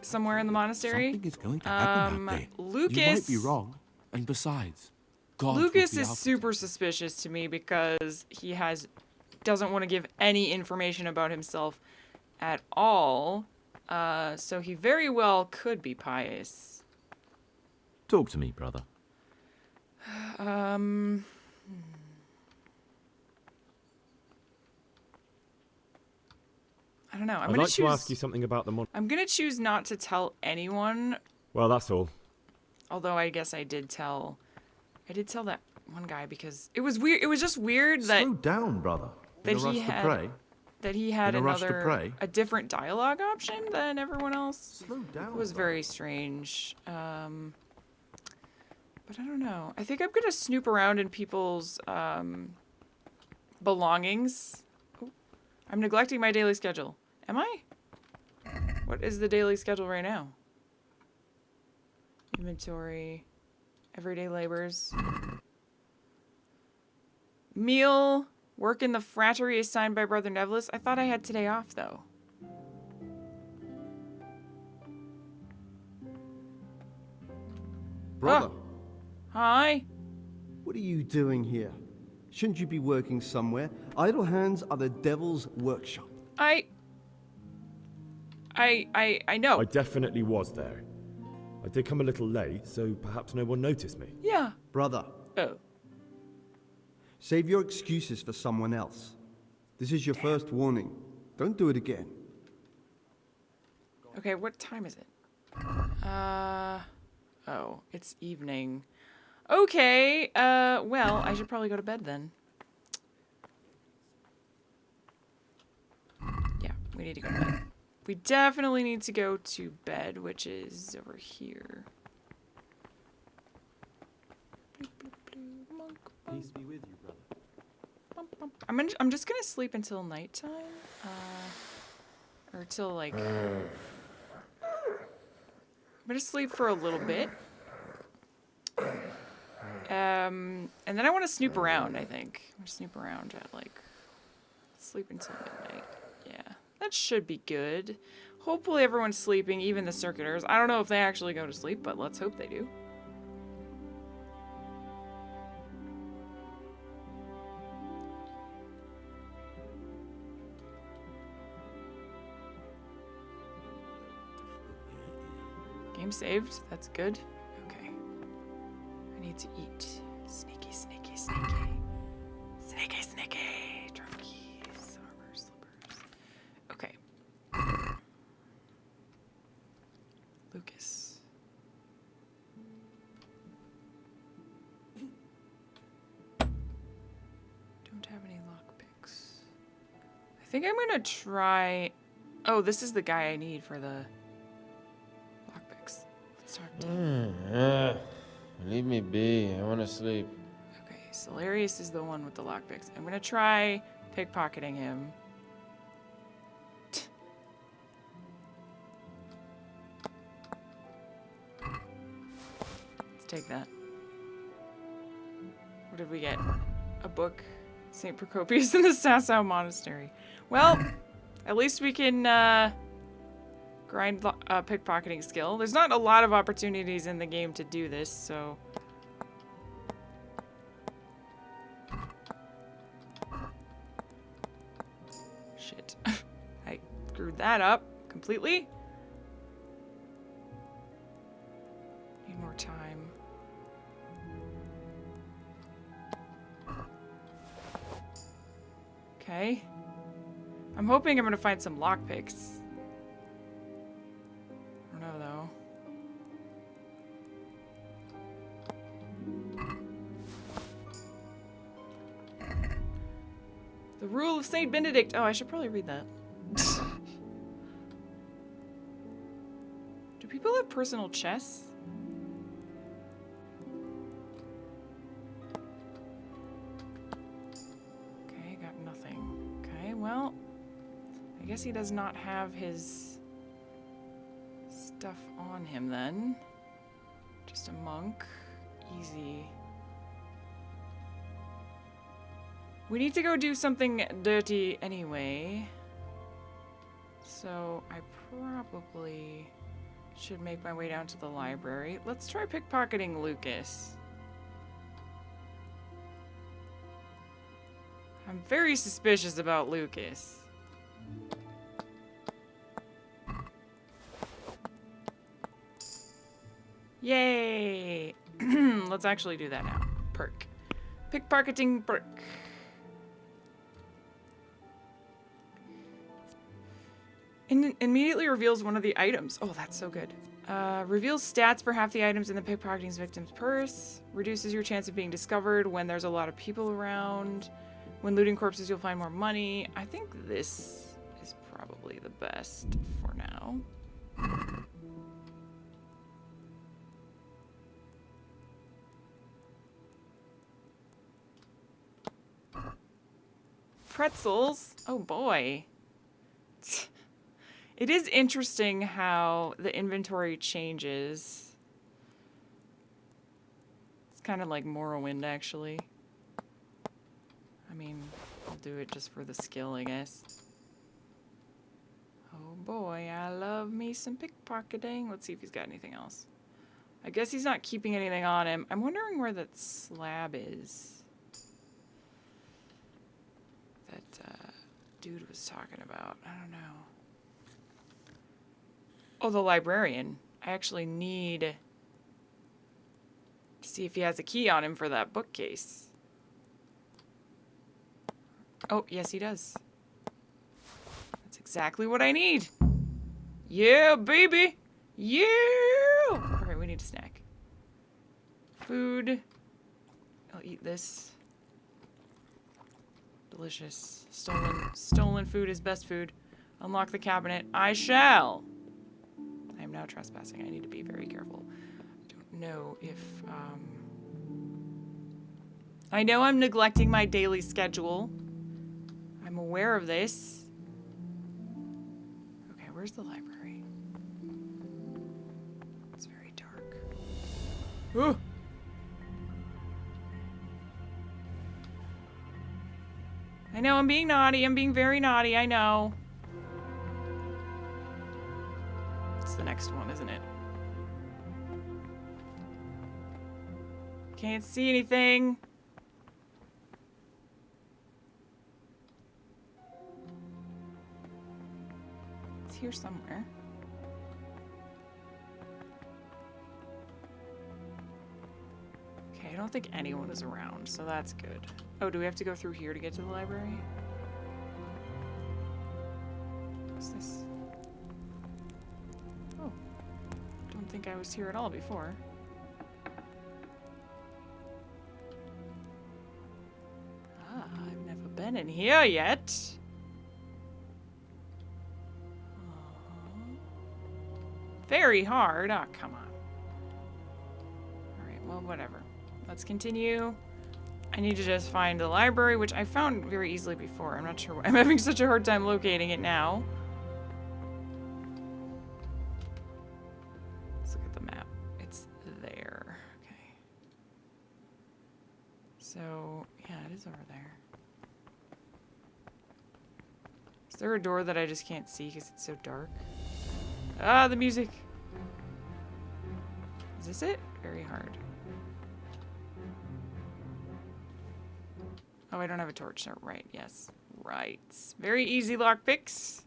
S1: somewhere in the monastery.
S11: Something is going to happen that day.
S1: Lucas.
S11: You might be wrong, and besides, God
S1: Lucas
S11: will be
S1: is
S11: out.
S1: super suspicious to me because he doesn't want to give any information about himself at all. So he very well could be Pious.
S2: Talk to me, brother.
S1: I don't know.
S13: I'd like to ask you something about the
S1: I'm gonna choose not to tell anyone.
S13: Well, that's all.
S1: Although I guess I did tell that one guy because it was weird. It was just weird that
S2: Slow down, brother.
S1: that
S2: In a rush
S1: he
S2: to
S1: had
S2: pray?
S1: that he had
S2: In a rush to pray?
S1: a different dialogue option than everyone else.
S2: Slow down.
S1: It was very strange. But I don't know. I think I'm gonna snoop around in people's belongings. Oh, I'm neglecting my daily schedule. Am I? What is the daily schedule right now? Inventory. Everyday labors. Meal. Work in the frattery assigned by Brother Neville. I thought I had today off, though.
S9: Brother,
S1: Hi.
S9: what are you doing here? Shouldn't you be working somewhere? Idle hands are the devil's workshop.
S1: I know.
S5: I definitely was there. I did come a little late, so perhaps no one noticed me.
S1: Yeah.
S9: Brother,
S1: Oh.
S9: save your excuses for someone else. This is your first warning. Don't do it again.
S1: Okay, what time is it? Oh, it's evening. Okay, well, I should probably go to bed then. Yeah, we need to go to bed. We definitely need to go to bed, which is over here.
S5: Peace be with you, brother.
S1: I'm just gonna sleep until nighttime, or till like. I'm gonna sleep for a little bit. And then I want to snoop around. I think I'm gonna snoop around at like sleep until midnight. Yeah, that should be good. Hopefully everyone's sleeping, even the circuitors. I don't know if they actually go to sleep, but let's hope they do. Game saved. That's good. Okay. I need to eat. Sneaky, sneaky, sneaky. Sneaky, sneaky. Drunkies. Armor, slippers. Okay. Lucas. think I'm gonna try... Oh, this is the guy I need for the lockpicks. Let's talk to him.
S14: Leave me be. I want to sleep.
S1: Okay, Solarius is the one with the lockpicks. I'm gonna try pickpocketing him. Let's take that. What did we get? A book. St. Procopius in the Sasau Monastery. Well, at least we can grind pickpocketing skill. There's not a lot of opportunities in the game to do this, so... Shit. I screwed that up completely. Need more time. Okay. I'm hoping I'm gonna find some lockpicks. I don't know though. The Rule of Saint Benedict. Oh, I should probably read that. Do people have personal chests? Okay, got nothing. Okay, well, I guess he does not have his stuff on him then. Just a monk. Easy. We need to go do something dirty anyway. So I probably should make my way down to the library. Let's try pickpocketing Lucas. I'm very suspicious about Lucas. Yay! Let's actually do that now. Perk. Pickpocketing perk. Immediately reveals one of the items. Oh, that's so good. Reveals stats for half the items in the pickpocketing victim's purse. Reduces your chance of being discovered when there's a lot of people around. When looting corpses, you'll find more money. I think this is probably the best for now. Pretzels. Oh boy. It is interesting how the inventory changes. It's kind of like Morrowind, actually. I mean, I'll do it just for the skill, I guess. Oh boy, I love me some pickpocketing. Let's see if he's got anything else. I guess he's not keeping anything on him. I'm wondering where that slab is. That dude was talking about. I don't know. Oh, the librarian. I actually need to see if he has a key on him for that bookcase. Oh, yes, he does. That's exactly what I need. Yeah, baby. Yeah. All right, we need a snack. Food. I'll eat this. Delicious. Stolen food is best food. Unlock the cabinet. I shall. I am now trespassing. I need to be very careful. I don't know if, I know I'm neglecting my daily schedule. I'm aware of this. Okay, where's the library? It's very dark. Ooh! I know I'm being naughty. I'm being very naughty. I know. It's the next one, isn't it? Can't see anything. It's here somewhere. Okay, I don't think anyone is around, so that's good. Oh, do we have to go through here to get to the library? What's this? Oh, don't think I was here at all before. Ah, I've never been in here yet. very hard. Oh, come on. Alright, well, whatever. Let's continue. I need to just find the library, which I found very easily before. I'm not sure why I'm having such a hard time locating it now. Let's look at the map. It's there. Okay. So, yeah, it is over there. Is there a door that I just can't see because it's so dark? Ah, the music. Is this it? Very hard. Oh, I don't have a torch. Oh, right, yes. Right. Very easy lockpicks.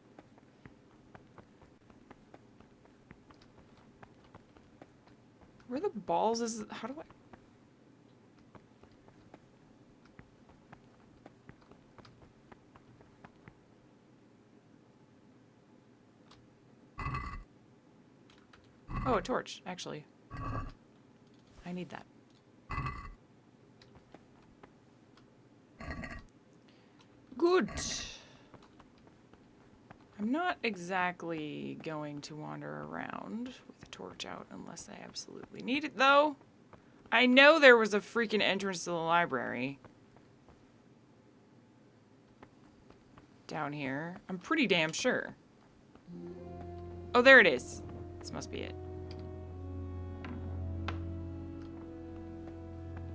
S1: Where the balls is... How do I... Oh, a torch, actually. I need that. Good. I'm not exactly going to wander around with the torch out unless I absolutely need it, though. I know there was a freaking entrance to the library. Down here. I'm pretty damn sure. Oh, there it is. This must be it.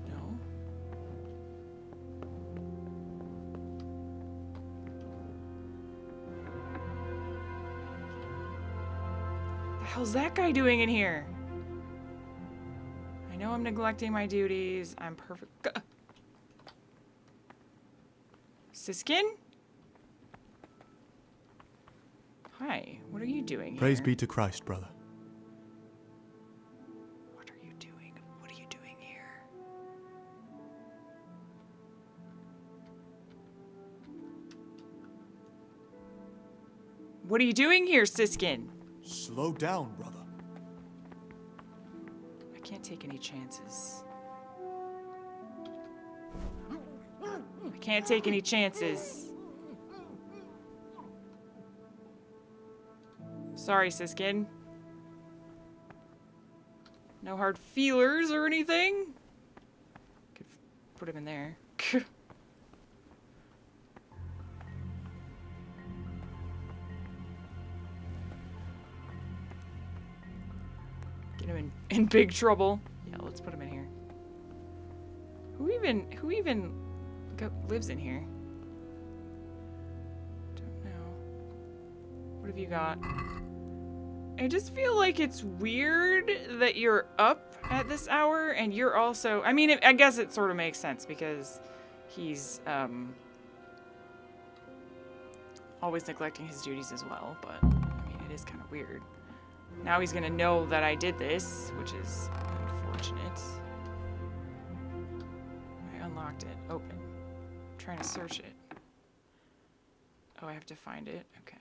S1: No. The hell's that guy doing in here? I know I'm neglecting my duties. I'm perfect. Siskin? Hi, what are you doing here?
S10: Praise be to Christ, brother.
S1: What are you doing? What are you doing here? What are you doing here, Siskin?
S10: Slow down, brother.
S1: I can't take any chances. I can't take any chances. Sorry, Siskin. No hard feelers or anything? Could put him in there. Get him in big trouble. Yeah, let's put him in here. Who even lives in here? Don't know. What have you got? I just feel like it's weird that you're up at this hour and you're also... I mean, I guess it sort of makes sense because he's always neglecting his duties as well, but I mean, it is kind of weird. Now he's gonna know that I did this, which is unfortunate. I unlocked it. Open. I'm trying to search it. Oh, I have to find it? Okay.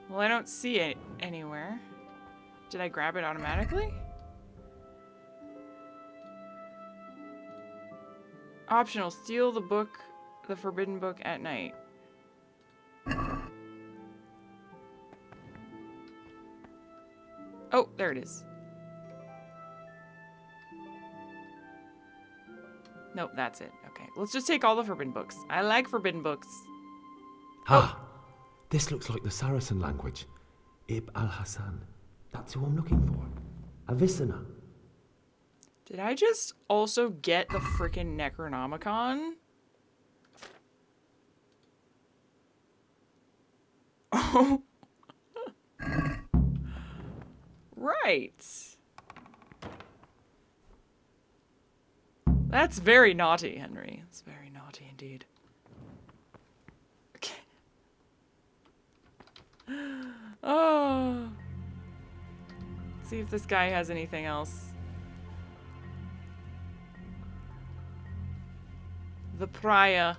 S1: Well, I don't see it anywhere. Did I grab it automatically? Optional, steal the book, the forbidden book at night. Oh, there it is. Nope, that's it. Okay, let's just take all the forbidden books. I like forbidden books.
S15: Ah, this looks like the Saracen language. Ibn al-Hassan. That's who I'm looking for. Avicenna.
S1: Did I just also get the frickin' Necronomicon? Oh. Right. That's very naughty, Henry. That's very naughty indeed. Okay. Oh. Let's see if this guy has anything else. The Prior.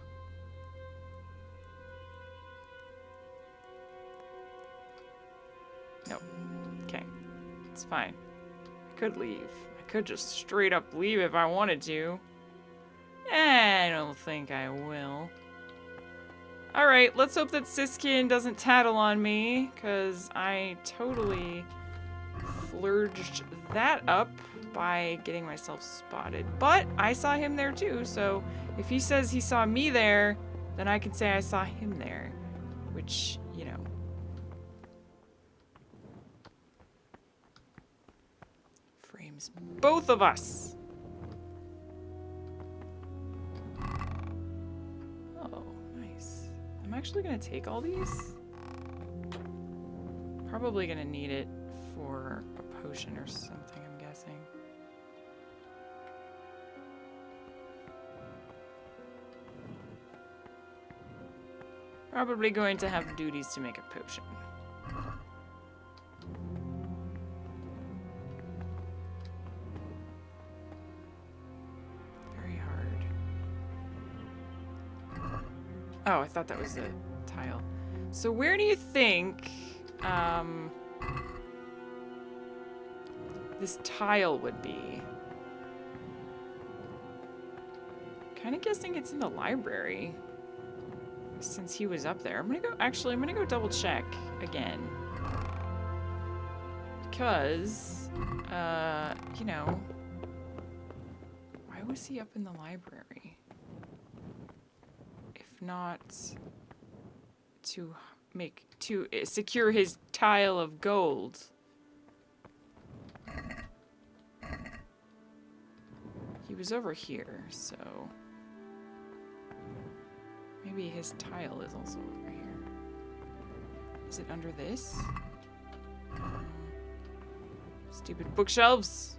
S1: Nope. Okay. It's fine. I could leave. I could just straight up leave if I wanted to. I don't think I will. Alright, let's hope that Siskin doesn't tattle on me, because I totally flurged that up by getting myself spotted. But I saw him there too, so if he says he saw me there, then I can say I saw him there. Which, you know. Frames both of us. Oh, nice. I'm actually gonna take all these. Probably gonna need it for a potion or something, I'm guessing. Probably going to have duties to make a potion. Very hard. Oh, I thought that was a tile. So where do you think this tile would be? Kind of guessing it's in the library. Since he was up there. I'm gonna go double check again. Because, you know, why was he up in the library? If not to secure his tile of gold. He was over here, so maybe his tile is also over here. Is it under this? Stupid bookshelves.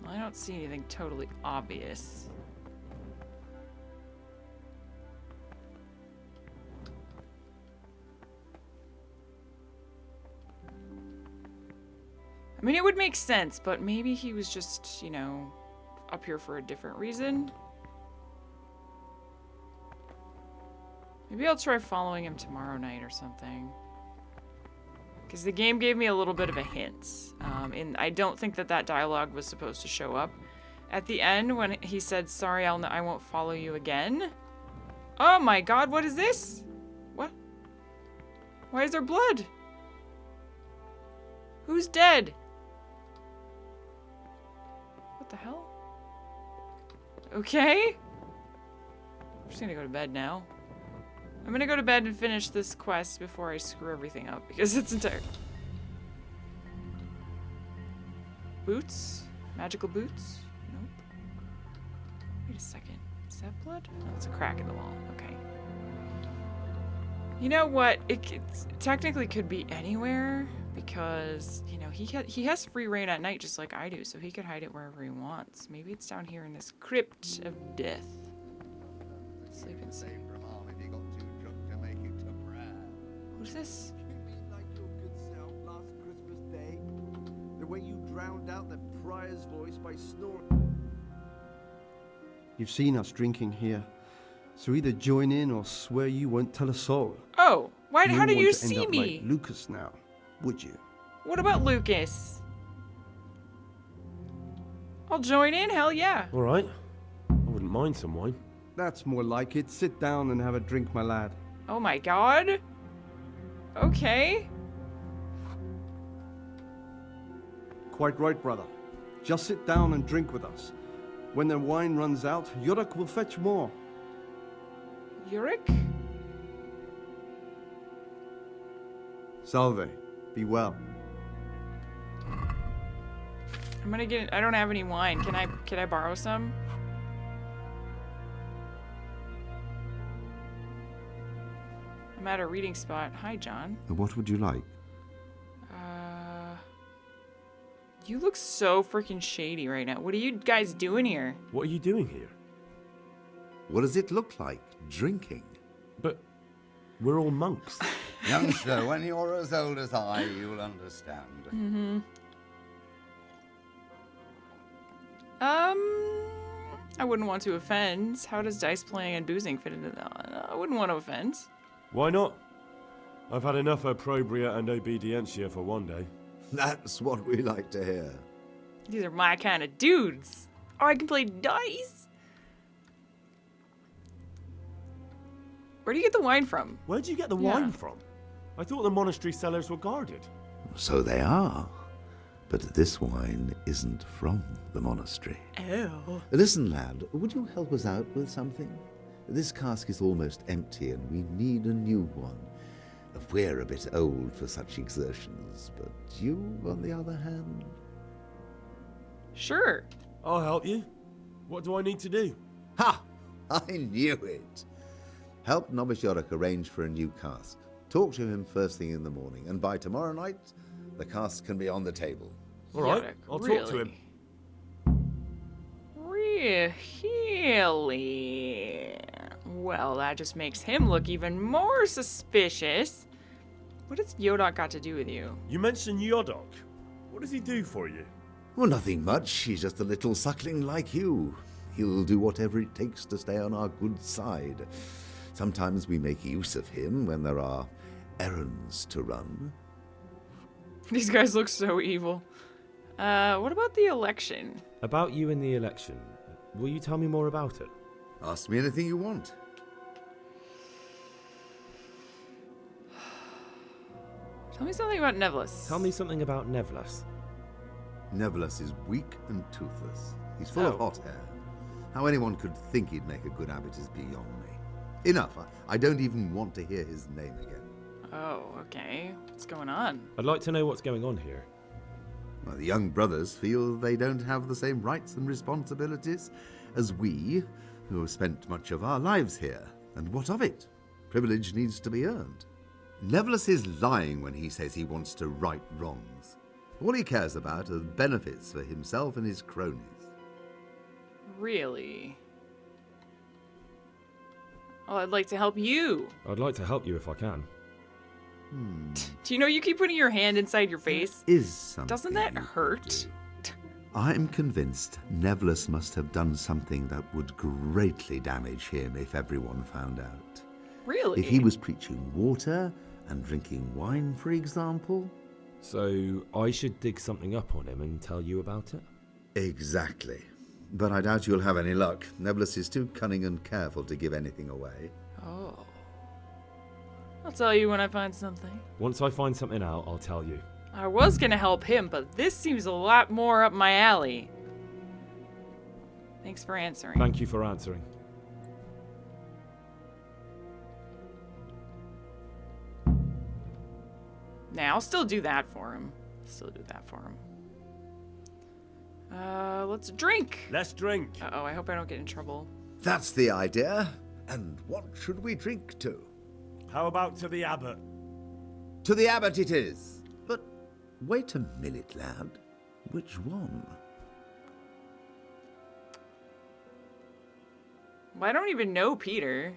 S1: Well, I don't see anything totally obvious. I mean, it would make sense, but maybe he was just, you know, up here for a different reason. Maybe I'll try following him tomorrow night or something. Because the game gave me a little bit of a hint. And I don't think that that dialogue was supposed to show up. At the end, when he said, sorry, I won't follow you again. Oh my god, what is this? What? Why is there blood? Who's dead? What the hell? Okay. I'm just gonna go to bed now. I'm gonna go to bed and finish this quest before I screw everything up because it's entire. Boots? Magical boots? Nope. Wait a second. Is that blood? No, it's a crack in the wall. Okay. You know what? It technically could be anywhere because, you know, he has free reign at night just like I do, so he could hide it wherever he wants. Maybe it's down here in this crypt of death. Sleep and sleep. Who's this?
S9: You mean like your good self last Christmas Day? The way you drowned out the prior's voice by snoring. You've seen us drinking here, so either join in or swear you won't tell a soul.
S1: Oh, why? How did you
S9: want to
S1: see
S9: end up
S1: me?
S9: like Lucas now, would you?
S1: What about Lucas? I'll join in, hell yeah.
S5: All right. I wouldn't mind some wine.
S9: That's more like it. Sit down and have a drink, my lad.
S1: Oh my god. Okay.
S9: Quite right, brother. Just sit down and drink with us. When the wine runs out, Yurik will fetch more.
S1: Yurik?
S9: Salve. Be well.
S1: I'm gonna get. I don't have any wine. Can I borrow some? I'm at a reading spot. Hi, John.
S2: What would you like?
S1: You look so freaking shady right now. What are you guys doing here?
S5: What are you doing here?
S16: What does it look like? Drinking?
S5: But we're all monks.
S16: Youngster, when you're as old as I, you'll understand.
S1: Mm-hmm. I wouldn't want to offend. How does dice playing and boozing fit into that? I wouldn't want to offend.
S5: Why not? I've had enough opprobria and obedientia for one day.
S16: That's what we like to hear.
S1: These are my kind of dudes. Oh, I can play dice. Where do you get the wine from?
S5: Where do you get the wine from? I thought the monastery cellars were guarded.
S4: So they are. But this wine isn't from the monastery.
S1: Oh.
S17: Listen, lad, would you help us out with something? This cask is almost empty and we need a new one. We're a bit old for such exertions, but you, on the other hand...
S1: Sure.
S5: I'll help you. What do I need to do?
S17: Ha! I knew it. Help Novice Yorick arrange for a new cask. Talk to him first thing in the morning, and by tomorrow night, the cask can be on the table.
S5: All right, I'll talk to him.
S1: Really? Well, that just makes him look even more suspicious. What has Yodok got to do with you?
S5: You mentioned Yodok. What does he do for you?
S17: Well, nothing much. He's just a little suckling like you. He'll do whatever it takes to stay on our good side. Sometimes we make use of him when there are errands to run.
S1: These guys look so evil. What about the election?
S13: About you and the election. Will you tell me more about it?
S17: Ask me anything you want.
S1: Tell me something about Neville.
S13: Tell me something about Neville.
S17: Neville is weak and toothless. He's full of hot hair. How anyone could think he'd make a good abbot is beyond me. Enough. I don't even want to hear his name again.
S1: Oh, okay. What's going on?
S13: I'd like to know what's going on here.
S17: Well, the young brothers feel they don't have the same rights and responsibilities as we, who have spent much of our lives here. And what of it? Privilege needs to be earned. Neville is lying when he says he wants to right wrongs. All he cares about are benefits for himself and his cronies.
S1: Really? Oh, I'd like to help you.
S13: I'd like to help you if I can.
S1: Do you know you keep putting your hand inside your face?
S17: Is something.
S1: Doesn't that hurt?
S17: I'm convinced Neville must have done something that would greatly damage him if everyone found out.
S1: Really?
S17: If he was preaching water and drinking wine, for example.
S13: So I should dig something up on him and tell you about it?
S17: Exactly. But I doubt you'll have any luck. Neville is too cunning and careful to give anything away.
S1: Oh. I'll tell you when I find something.
S13: Once I find something out, I'll tell you.
S1: I was gonna help him, but this seems a lot more up my alley. Thanks for answering.
S13: Thank you for answering.
S1: Nah, I'll still do that for him. Let's drink.
S5: Let's drink.
S1: Uh-oh, I hope I don't get in trouble.
S17: That's the idea. And what should we drink to?
S5: How about to the Abbot?
S17: To the Abbot it is. But wait a minute, lad. Which one?
S1: Well, I don't even know Peter.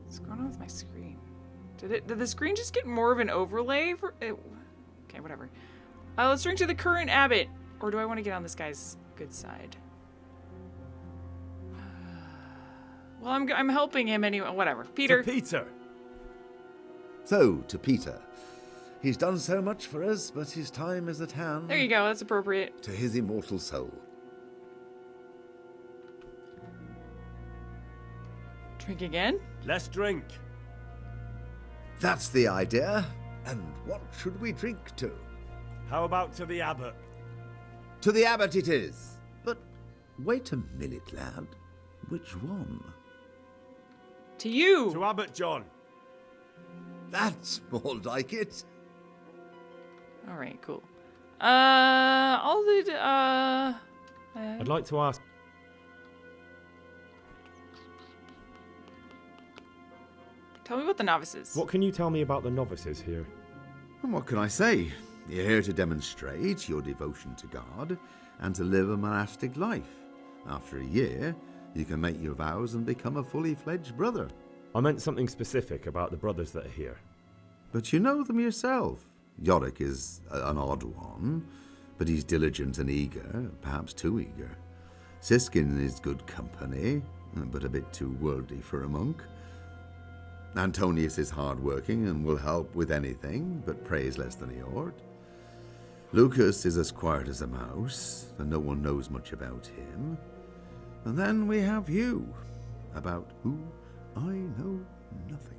S1: What's going on with my screen? Did the screen just get more of an overlay for it? Okay, whatever. Let's drink to the current Abbot. Or do I want to get on this guy's good side? Well, I'm helping him anyway. Whatever. Peter.
S5: To Peter.
S17: So, to Peter. He's done so much for us, but his time is at hand.
S1: There you go. That's appropriate.
S17: To his immortal soul.
S1: Drink again?
S5: Let's drink.
S17: That's the idea. And what should we drink to?
S5: How about to the Abbot?
S17: To the Abbot it is. But wait a minute, lad. Which one?
S1: To you.
S5: To Abbot John.
S17: That's more like it.
S1: All right, cool. I'll do.
S13: I'd like to ask.
S1: Tell me about the novices.
S13: What can you tell me about the novices here?
S17: And what can I say? You're here to demonstrate your devotion to God and to live a monastic life. After a year, you can make your vows and become a fully fledged brother.
S13: I meant something specific about the brothers that are here.
S17: But you know them yourself. Yorick is an odd one, but he's diligent and eager, perhaps too eager. Siskin is good company, but a bit too worldly for a monk. Antonius is hard-working and will help with anything, but prays less than he ought. Lucas is as quiet as a mouse, and no one knows much about him. And then we have you, about who I know nothing.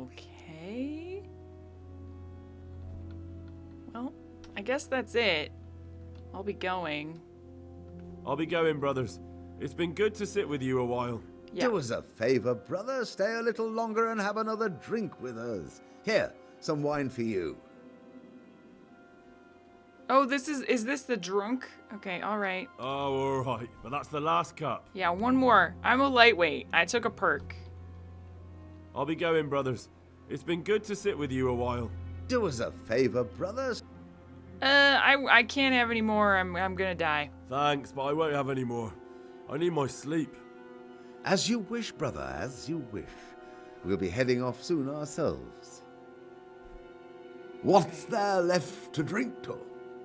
S1: Okay. Well, I guess that's it. I'll be going.
S5: I'll be going, brothers. It's been good to sit with you a while.
S1: Yeah.
S17: Do us a favor, brother. Stay a little longer and have another drink with us. Here, some wine for you.
S1: Oh, is this the drunk? Okay, alright.
S5: Oh, alright. But that's the last cup.
S1: Yeah, one more. I'm a lightweight. I took a perk.
S5: I'll be going, brothers. It's been good to sit with you a while.
S17: Do us a favor, brothers.
S1: I can't have any more. I'm gonna die.
S5: Thanks, but I won't have any more. I need my sleep.
S17: As you wish, brother, as you wish. We'll be heading off soon ourselves. What's there left to drink to?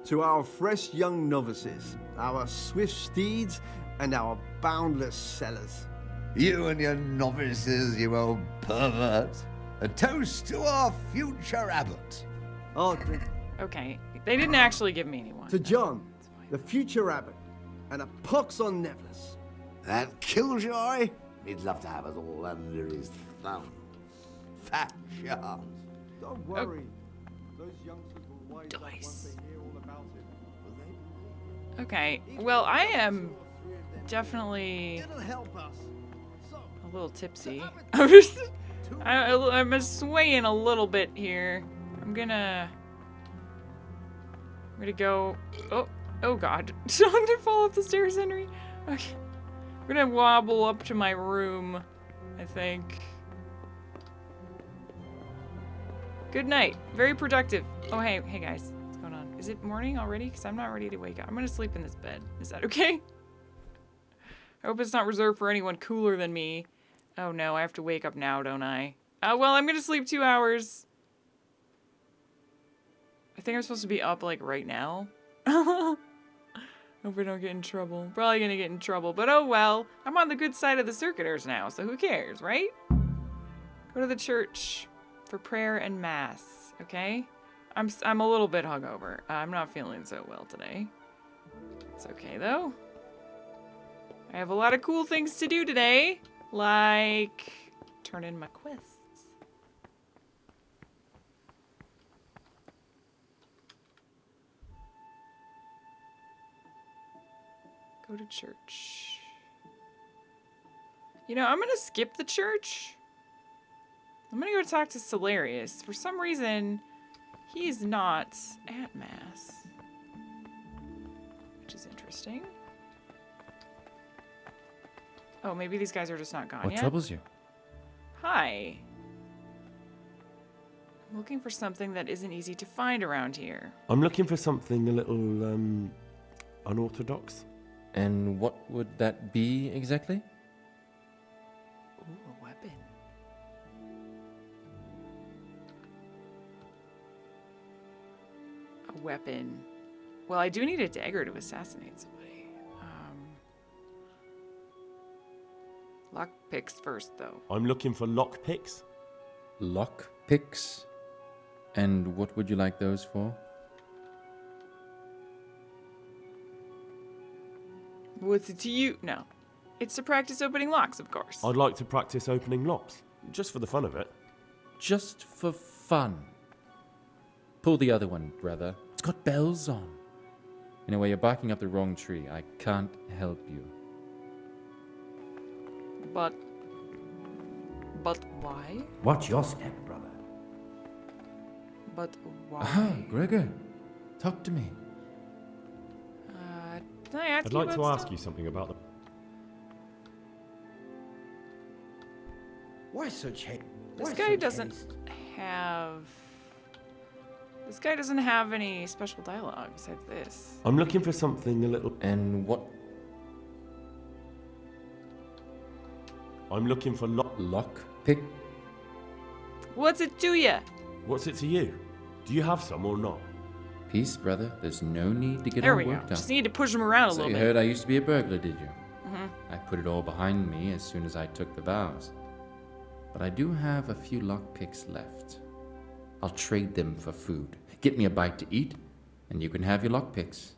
S9: To our fresh young novices, our swift steeds, and our boundless cellars.
S16: You and your novices, you old pervert. A toast to our future abbot.
S9: Oh,
S1: Okay, they didn't actually give me anyone.
S9: to John, the future abbot, and a pox on Neville's.
S16: That killjoy? He'd love to have us all under his thumb. Fat chance.
S9: Don't worry. Those youngsters will wise up once they hear all about it. Will they?
S1: Okay, well, I am definitely
S9: It'll help us.
S1: a little tipsy. I'm swaying a little bit here. I'm gonna go. Oh God! Don't fall off the stairs, Henry. Okay, I'm gonna wobble up to my room. I think. Good night. Very productive. Oh hey guys, what's going on? Is it morning already? Because I'm not ready to wake up. I'm gonna sleep in this bed. Is that okay? I hope it's not reserved for anyone cooler than me. Oh no, I have to wake up now, don't I? Well, I'm gonna sleep 2 hours. I think I'm supposed to be up, like, right now. Hope I don't get in trouble. Probably gonna get in trouble, but oh well. I'm on the good side of the circuiters now, so who cares, right? Go to the church for prayer and mass, okay? I'm a little bit hungover. I'm not feeling so well today. It's okay, though. I have a lot of cool things to do today, like turn in my quests. Go to church. You know, I'm gonna skip the church. I'm gonna go talk to Solarius. For some reason, he's not at Mass. Which is interesting. Oh, maybe these guys are just not gone yet.
S18: What troubles you?
S1: Hi. I'm looking for something that isn't easy to find around here.
S12: I'm looking for something a little, unorthodox.
S18: And what would that be exactly?
S1: Ooh, a weapon. A weapon. Well, I do need a dagger to assassinate somebody. Lockpicks first, though.
S5: I'm looking for lockpicks.
S18: Lockpicks? And what would you like those for?
S1: What's it to you? No. It's to practice opening locks, of course.
S5: I'd like to practice opening locks, just for the fun of it.
S18: Just for fun. Pull the other one, brother. It's got bells on. Anyway, you're barking up the wrong tree. I can't help you.
S1: But why?
S19: Watch your step, brother.
S1: But why?
S18: Ah, Gregor. Talk to me.
S1: Can I ask
S5: I'd
S1: you
S5: like
S1: about
S5: to ask
S1: stuff?
S5: you something about them.
S19: Why such hate?
S1: This guy doesn't have... This guy doesn't have any special dialogue besides this.
S12: I'm looking for something a little...
S18: And what?
S5: I'm looking for
S18: lockpick.
S1: What's it to ya?
S5: What's it to you? Do you have some or not?
S18: Peace, brother. There's no need to get
S1: There
S18: all
S1: we go.
S18: worked up.
S1: Just need to push him around a
S18: So
S1: little
S18: you
S1: bit.
S18: heard I used to be a burglar, did you? I put it all behind me as soon as I took the vows. But I do have a few lockpicks left. I'll trade them for food. Get me a bite to eat, and you can have your lockpicks.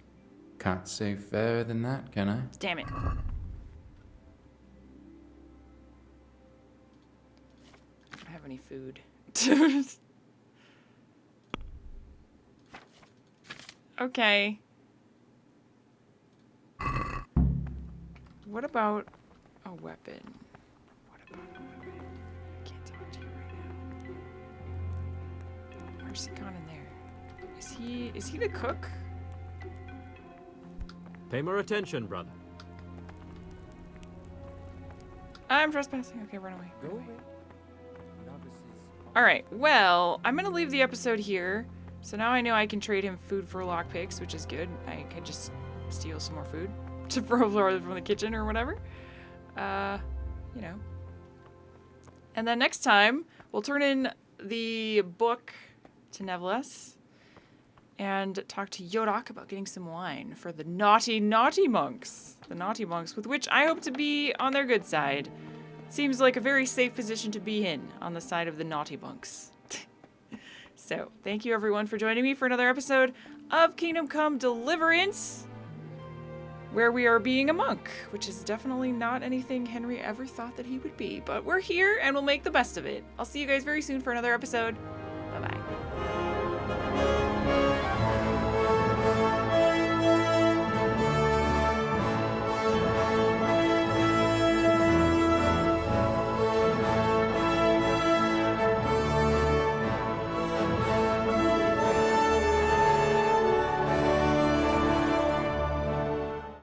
S18: Can't say fairer than that, can I?
S1: Damn it. I don't have any food. Okay. What about a weapon? What about a weapon? I can't talk to you right now. Where's he gone in there? Is he the cook?
S8: Pay more attention, brother.
S1: I'm trespassing. Okay, run away. Run away. Alright, well, I'm gonna leave the episode here. So now I know I can trade him food for lockpicks, which is good. I could just steal some more food to from the kitchen or whatever. You know. And then next time, we'll turn in the book to Neville and talk to Yodok about getting some wine for the naughty, naughty monks. The naughty monks, with which I hope to be on their good side. Seems like a very safe position to be in, on the side of the naughty monks. So, thank you everyone for joining me for another episode of Kingdom Come Deliverance, where we are being a monk, which is definitely not anything Henry ever thought that he would be. But we're here, and we'll make the best of it. I'll see you guys very soon for another episode. Bye-bye.